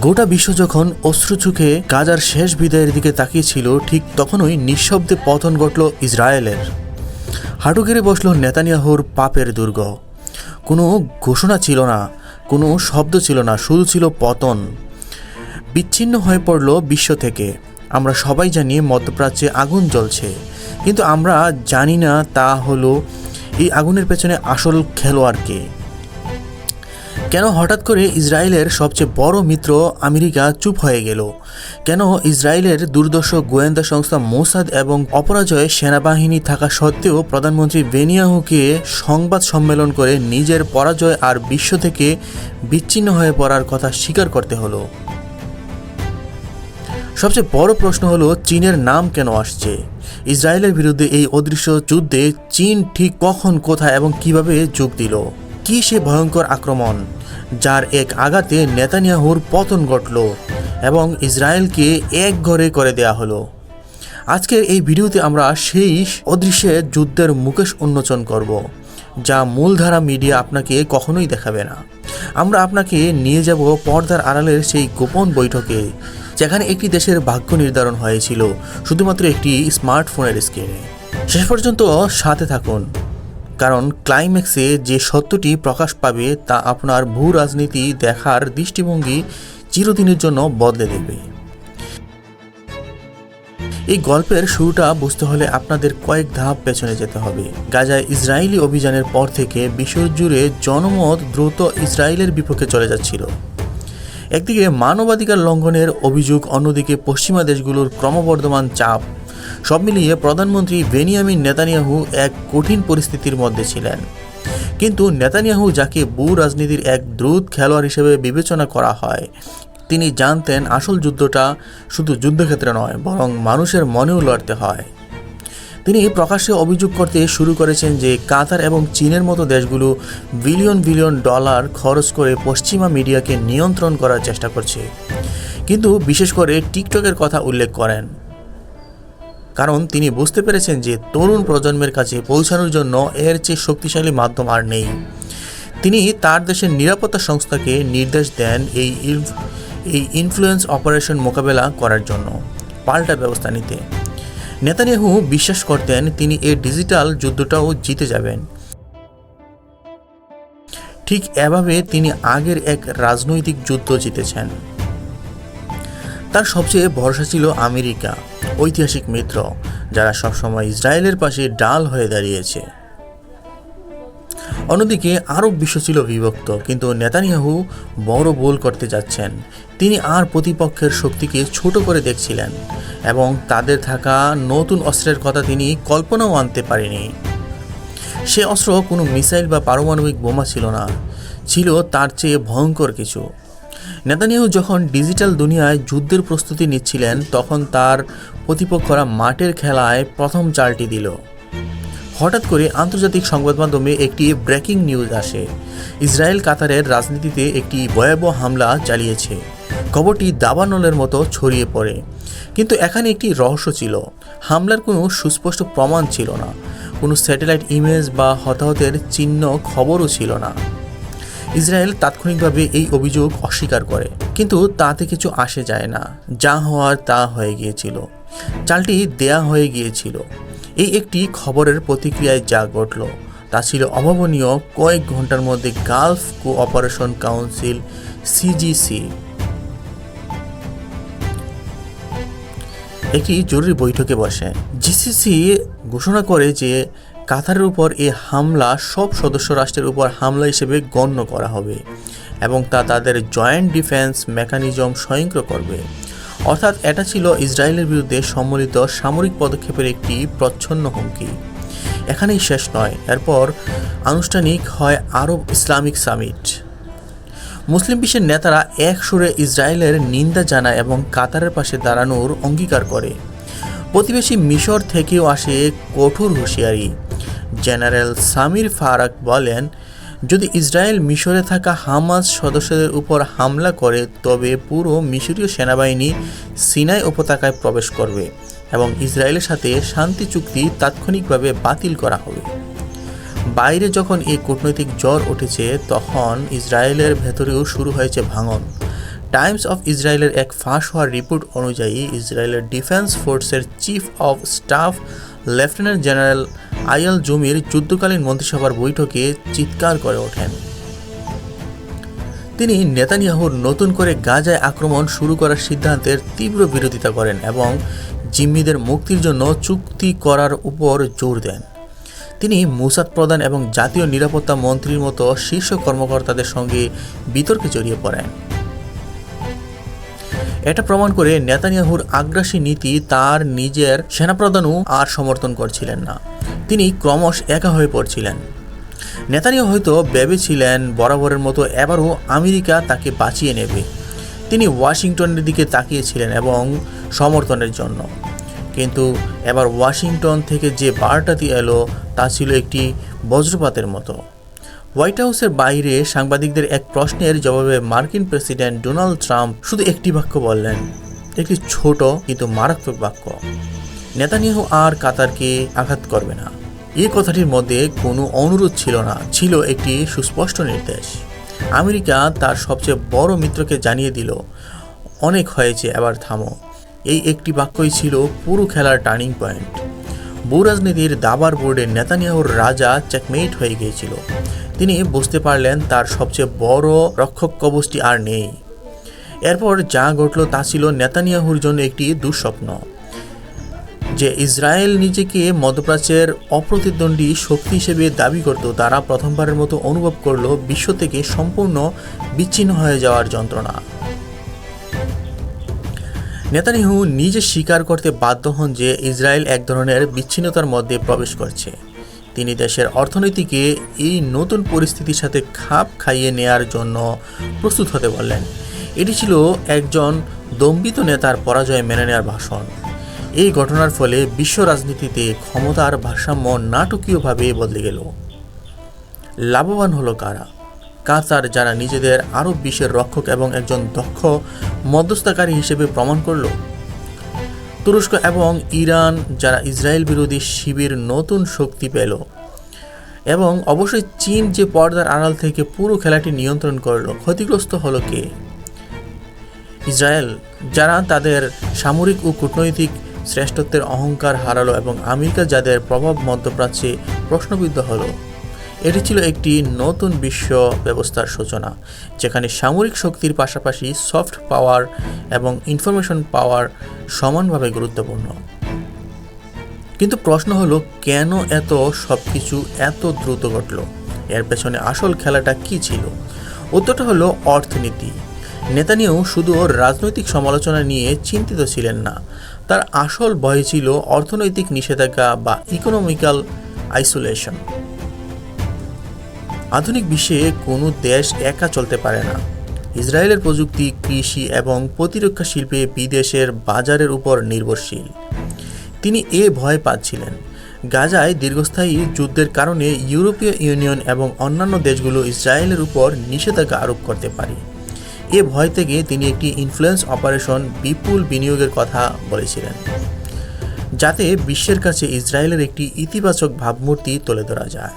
গোটা বিশ্ব যখন অশ্রুচোখে গাজার শেষ বিদায়ের দিকে তাকিয়েছিল, ঠিক তখনই নিঃশব্দে পতন ঘটল ইসরায়েলের। হাঁটু গেড়ে বসল নেতানিয়াহুর পাপের দুর্গ। কোনো ঘোষণা ছিল না, কোনো শব্দ ছিল না, শুধু ছিল পতন। বিচ্ছিন্ন হয়ে পড়ল বিশ্ব থেকে। আমরা সবাই জানি মধ্যপ্রাচ্যে আগুন জ্বলছে, কিন্তু আমরা জানি না তা হলো এই আগুনের পেছনে আসল খেলোয়াড় কে। কেন হঠাৎ করে ইসরায়েলের সবচেয়ে বড় মিত্র আমেরিকা চুপ হয়ে গেল? কেন ইসরায়েলের দুর্দর্শ গোয়েন্দা সংস্থা মোসাদ এবং অপরাজয় সেনাবাহিনী থাকা সত্ত্বেও প্রধানমন্ত্রী নেতানিয়াহুকে সংবাদ সম্মেলন করে নিজের পরাজয় আর বিশ্ব থেকে বিচ্ছিন্ন হয়ে পড়ার কথা স্বীকার করতে হলো? সবচেয়ে বড় প্রশ্ন হলো, চীনের নাম কেন আসছে? ইসরায়েলের বিরুদ্ধে এই অদৃশ্য যুদ্ধে চীন ঠিক কখন, কোথায় এবং কিভাবে যোগ দিল? কি সে ভয়ঙ্কর আক্রমণ যার এক আঘাতে নেতানিয়াহুর পতন ঘটল এবং ইসরায়েলকে একঘরে করে দেয়া হলো? আজকের এই ভিডিওতে আমরা সেই অদৃশ্য যুদ্ধের মুখোশ উন্মোচন করব, যা মূলধারা মিডিয়া আপনাকে কখনোই দেখাবে না। আমরা আপনাকে নিয়ে যাব পর্দার আড়ালের সেই গোপন বৈঠকে, যেখানে একটি দেশের ভাগ্য নির্ধারণ হয়েছিল শুধুমাত্র একটি স্মার্টফোনের স্ক্রিনে। শেষ পর্যন্ত সাথে থাকুন, কারণ ক্লাইম্যাক্সে যে সত্যটি প্রকাশ পাবে তা আপনার ভূ রাজনীতি দেখার দৃষ্টিভঙ্গি চিরদিনের জন্য বদলে দেবে। এই গল্পের শুরুটা বুঝতে হলে আপনাদের কয়েক ধাপ পেছনে যেতে হবে। গাজায় ইসরায়েলি অভিযানের পর থেকে বিশ্বজুড়ে জনমত দ্রুত ইসরায়েলের বিপক্ষে চলে যাচ্ছিল। একদিকে মানবাধিকার লঙ্ঘনের অভিযোগ, অন্যদিকে পশ্চিমা দেশগুলোর ক্রমবর্ধমান চাপ। সব মিলিয়ে প্রধানমন্ত্রী বেনিয়ামিন নেতানিয়াহু এক কঠিন পরিস্থিতির মধ্যে ছিলেন। কিন্তু নেতানিয়াহু, যাকে ভূ রাজনীতির এক দ্রুত খেলোয়াড় হিসেবে বিবেচনা করা হয়, তিনি জানতেন আসল যুদ্ধটা শুধু যুদ্ধক্ষেত্রে নয়, বরং মানুষের মনেও লড়তে হয়। তিনি প্রকাশ্যে অভিযোগ করতে শুরু করেছেন যে কাতার এবং চীনের মতো দেশগুলো বিলিয়ন বিলিয়ন ডলার খরচ করে পশ্চিমা মিডিয়াকে নিয়ন্ত্রণ করার চেষ্টা করছে। কিন্তু বিশেষ করে টিকটকের কথা উল্লেখ করেন, কারণ তিনি বুঝতে পেরেছেন যে তরুণ প্রজন্মের কাছে পৌঁছানোর জন্য এর চেয়ে শক্তিশালী মাধ্যম আর নেই। তিনি তার দেশের নিরাপত্তা সংস্থাকে নির্দেশ দেন এই ইনফ্লুয়েন্স অপারেশন মোকাবেলা করার জন্য পাল্টা ব্যবস্থা নিতে। নেতানিয়াহু বিশ্বাস করতেন তিনি এই ডিজিটাল যুদ্ধটাও জিতে যাবেন। ঠিক এভাবে তিনি আগের এক রাজনৈতিক যুদ্ধ জিতেছেন। তার সবচেয়ে ভরসা ছিল আমেরিকা, ঐতিহাসিক মিত্র, যারা সবসময় ইসরায়েলের পাশে ডাল হয়ে দাঁড়িয়েছে। অন্যদিকে আরব বিশ্ব ছিল বিভক্ত, কিন্তু নেতানিয়াহু বড় ভুল করতে যাচ্ছেন। তিনি আর প্রতিপক্ষের শক্তিকে ছোট করে দেখছিলেন এবং তাদের থাকা নতুন অস্ত্রের কথা তিনি কল্পনাও আনতে পারেনি। সে অস্ত্র কোনো মিসাইল বা পারমাণবিক বোমা ছিল না, ছিল তার চেয়ে ভয়ঙ্কর কিছু। নেতানিয়াহু যখন ডিজিটাল দুনিয়ায় যুদ্ধের প্রস্তুতি নিচ্ছিলেন, তখন তার প্রতিপক্ষরা মাঠের খেলায় প্রথম চালটি দিল। হঠাৎ করে আন্তর্জাতিক সংবাদ মাধ্যমে একটি ব্রেকিং নিউজ আসে, ইসরায়েল কাতারের রাজনীতিতে একটি ভয়াবহ হামলা চালিয়েছে। খবরটি দাবানলের মতো ছড়িয়ে পড়ে, কিন্তু এখানে একটি রহস্য ছিল। হামলার কোনো সুস্পষ্ট প্রমাণ ছিল না, কোনো স্যাটেলাইট ইমেজ বা হতাহতের চিহ্ন খবরও ছিল না। ইসরায়েল তাৎক্ষণিকভাবে এই অভিযোগ অস্বীকার করে, কিন্তু তাতে কিছু আসে যায় না। যা হওয়ার তা হয়ে গিয়েছিল, চালটি দেয়া হয়ে গিয়েছিল। এই একটি খবরের প্রতিক্রিয়ায় যা ঘটল তা ছিল অভাবনীয়। কয়েক ঘন্টার মধ্যে গালফ কোঅপারেশন কাউন্সিল সিজিসি একটি জরুরি বৈঠকে বসে। জিসিসি ঘোষণা করে যে কাতারের উপর এই হামলা সব সদস্য রাষ্ট্রের উপর হামলা হিসেবে গণ্য করা হবে এবং তা তাদের জয়েন্ট ডিফেন্স মেকানিজম স্বয়ংক্রিয় করবে। অর্থাৎ এটা ছিল ইসরায়েলের বিরুদ্ধে সম্মিলিত সামরিক পদক্ষেপের একটি প্রচ্ছন্ন হুমকি। এখানেই শেষ নয়, এরপর আনুষ্ঠানিক হয় আরব ইসলামিক সামিট। মুসলিম বিশ্বের নেতারা এক সুরে ইসরায়েলের নিন্দা জানায় এবং কাতারের পাশে দাঁড়ানোর অঙ্গীকার করে। প্রতিবেশী মিশর থেকেও আসে কঠোর হুঁশিয়ারি। জেনারেল সামির ফারাক বলেন, যদি ইসরায়েল মিশরে থাকা হামাস সদস্যদের উপর হামলা করে, তবে পুরো মিশরীয় সেনাবাহিনী সিনাই উপত্যকায় প্রবেশ করবে এবং ইসরায়েলের সাথে শান্তি চুক্তি তাৎক্ষণিকভাবে বাতিল করা হবে। বাইরে যখন এই কূটনৈতিক জ্বর উঠেছে, তখন ইসরায়েলের ভেতরেও শুরু হয়েছে ভাঙন। টাইমস অফ ইসরায়েলের এক ফাঁস হওয়ার রিপোর্ট অনুযায়ী ইসরায়েলের ডিফেন্স ফোর্সের chief of staff lieutenant general Eyal Zamir যুদ্ধকালীন মন্ত্রিসভার বৈঠকে চিৎকার করে ওঠেন। তিনি নেতানিয়াহুর নতুন করে গাজায় আক্রমণ শুরু করার সিদ্ধান্তের তীব্র বিরোধিতা করেন এবং জিম্মিদের মুক্তির জন্য চুক্তি করার উপর জোর দেন। তিনি মুসাদ প্রধান এবং জাতীয় নিরাপত্তা মন্ত্রীর মতো শীর্ষ কর্মকর্তাদের সঙ্গে বিতর্কে জড়িয়ে পড়েন। এটা প্রমাণ করে নেতানিয়াহুর আগ্রাসী নীতি তার নিজের সেনাপ্রধানও আর সমর্থন করছিলেন না। তিনি ক্রমশ একা হয়ে পড়ছিলেন। নেতানিয়াহু হয়তো ভেবেছিলেন বরাবরের মতো এবারও আমেরিকা তাকে বাঁচিয়ে নেবে। তিনি ওয়াশিংটনের দিকে তাকিয়েছিলেন এবং সমর্থনের জন্য। কিন্তু এবার ওয়াশিংটন থেকে যে বার্তাটি এলো তা ছিল একটি বজ্রপাতের মতো। হোয়াইট হাউসের বাইরে সাংবাদিকদের এক প্রশ্নের জবাবে মার্কিন প্রেসিডেন্ট ডোনাল্ড ট্রাম্প শুধু একটি বাক্য বললেন, একটি ছোট কিন্তু মারাত্মক বাক্য: নেতানিয়াহু আর কাতারকে আঘাত করবে না। এই কথাটির মধ্যে কোনো অনুরোধ ছিল না, ছিল একটি সুস্পষ্ট নির্দেশ। আমেরিকা তার সবচেয়ে বড় মিত্রকে জানিয়ে দিল, অনেক হয়েছে, এবার থামো। এই একটি বাক্যই ছিল পুরো খেলার টার্নিং পয়েন্ট। ভূরাজনীতির দাবার বোর্ডে নেতানিয়াহুর রাজা চেকমেট হয়ে গিয়েছিল। তিনি বুঝতে পারলেন তার সবচেয়ে বড় রক্ষক কবচটি আর নেই। এরপর যা ঘটল তা ছিল নেতানিয়াহুর জন্য একটি দুঃস্বপ্ন। যে ইসরায়েল নিজেকে মধ্যপ্রাচ্যের অপ্রতিদ্বন্দ্বী শক্তি হিসেবে দাবি করত, তারা প্রথমবারের মতো অনুভব করল বিশ্ব থেকে সম্পূর্ণ বিচ্ছিন্ন হয়ে যাওয়ার যন্ত্রণা। নেতানিয়াহু নিজে স্বীকার করতে বাধ্য হন যে ইসরায়েল এক ধরনের বিচ্ছিন্নতার মধ্যে প্রবেশ করছে। তিনি দেশের অর্থনীতিকে এই নতুন পরিস্থিতির সাথে খাপ খাইয়ে নেয়ার জন্য প্রস্তুত হতে বললেন। এটি ছিল একজন দম্ভিত নেতার পরাজয় মেনে নেওয়ার ভাষণ। এই ঘটনার ফলে বিশ্ব রাজনীতিতে ক্ষমতার ভারসাম্য নাটকীয়ভাবে বদলে গেল। লাভবান হলো কারা? কাতার, যারা নিজেদের আরব বিশ্বের রক্ষক এবং একজন দক্ষ মধ্যস্থতাকারী হিসেবে প্রমাণ করল। তুরস্ক এবং ইরান, যারা ইসরায়েল বিরোধী শিবির নতুন শক্তি পেল। এবং অবশ্যই চীন, যে পর্দার আড়াল থেকে পুরো খেলাটি নিয়ন্ত্রণ করল। ক্ষতিগ্রস্ত হলো কে? ইসরায়েল, যারা তাদের সামরিক ও কূটনৈতিক শ্রেষ্ঠত্বের অহংকার হারালো এবং আমেরিকা, যাদের প্রভাব মধ্যপ্রাচ্যে প্রশ্নবিদ্ধ হলো। এটি ছিল একটি নতুন বিশ্ব ব্যবস্থার সূচনা, যেখানে সামরিক শক্তির পাশাপাশি সফট পাওয়ার এবং ইনফরমেশন পাওয়ার সমানভাবে গুরুত্বপূর্ণ। কিন্তু প্রশ্ন হলো, কেন সব কিছু এত দ্রুত ঘটল? এর পেছনে আসল খেলাটা কি ছিল? উত্তরটা হলো অর্থনীতি। নেতানিয়াহু শুধু রাজনৈতিক সমালোচনা নিয়ে চিন্তিত ছিলেন না, তার আসল ভয় ছিল অর্থনৈতিক নিষেধাজ্ঞা বা ইকোনমিক্যাল আইসোলেশন। আধুনিক বিশ্বে কোনো দেশ একা চলতে পারে না। ইসরায়েলের প্রযুক্তি, কৃষি এবং প্রতিরক্ষা শিল্পে বিদেশের বাজারের উপর নির্ভরশীল। তিনি ভয় পাচ্ছিলেন গাজায় দীর্ঘস্থায়ী যুদ্ধের কারণে ইউরোপীয় ইউনিয়ন এবং অন্যান্য দেশগুলো ইসরায়েলের উপর নিষেধাজ্ঞা আরোপ করতে পারে। ভয় থেকে তিনি একটি ইনফ্লুয়েন্স অপারেশন, বিপুল বিনিয়োগের কথা বলেছিলেন, যাতে বিশ্বের কাছে ইসরায়েলের একটি ইতিবাচক ভাবমূর্তি তুলে ধরা যায়।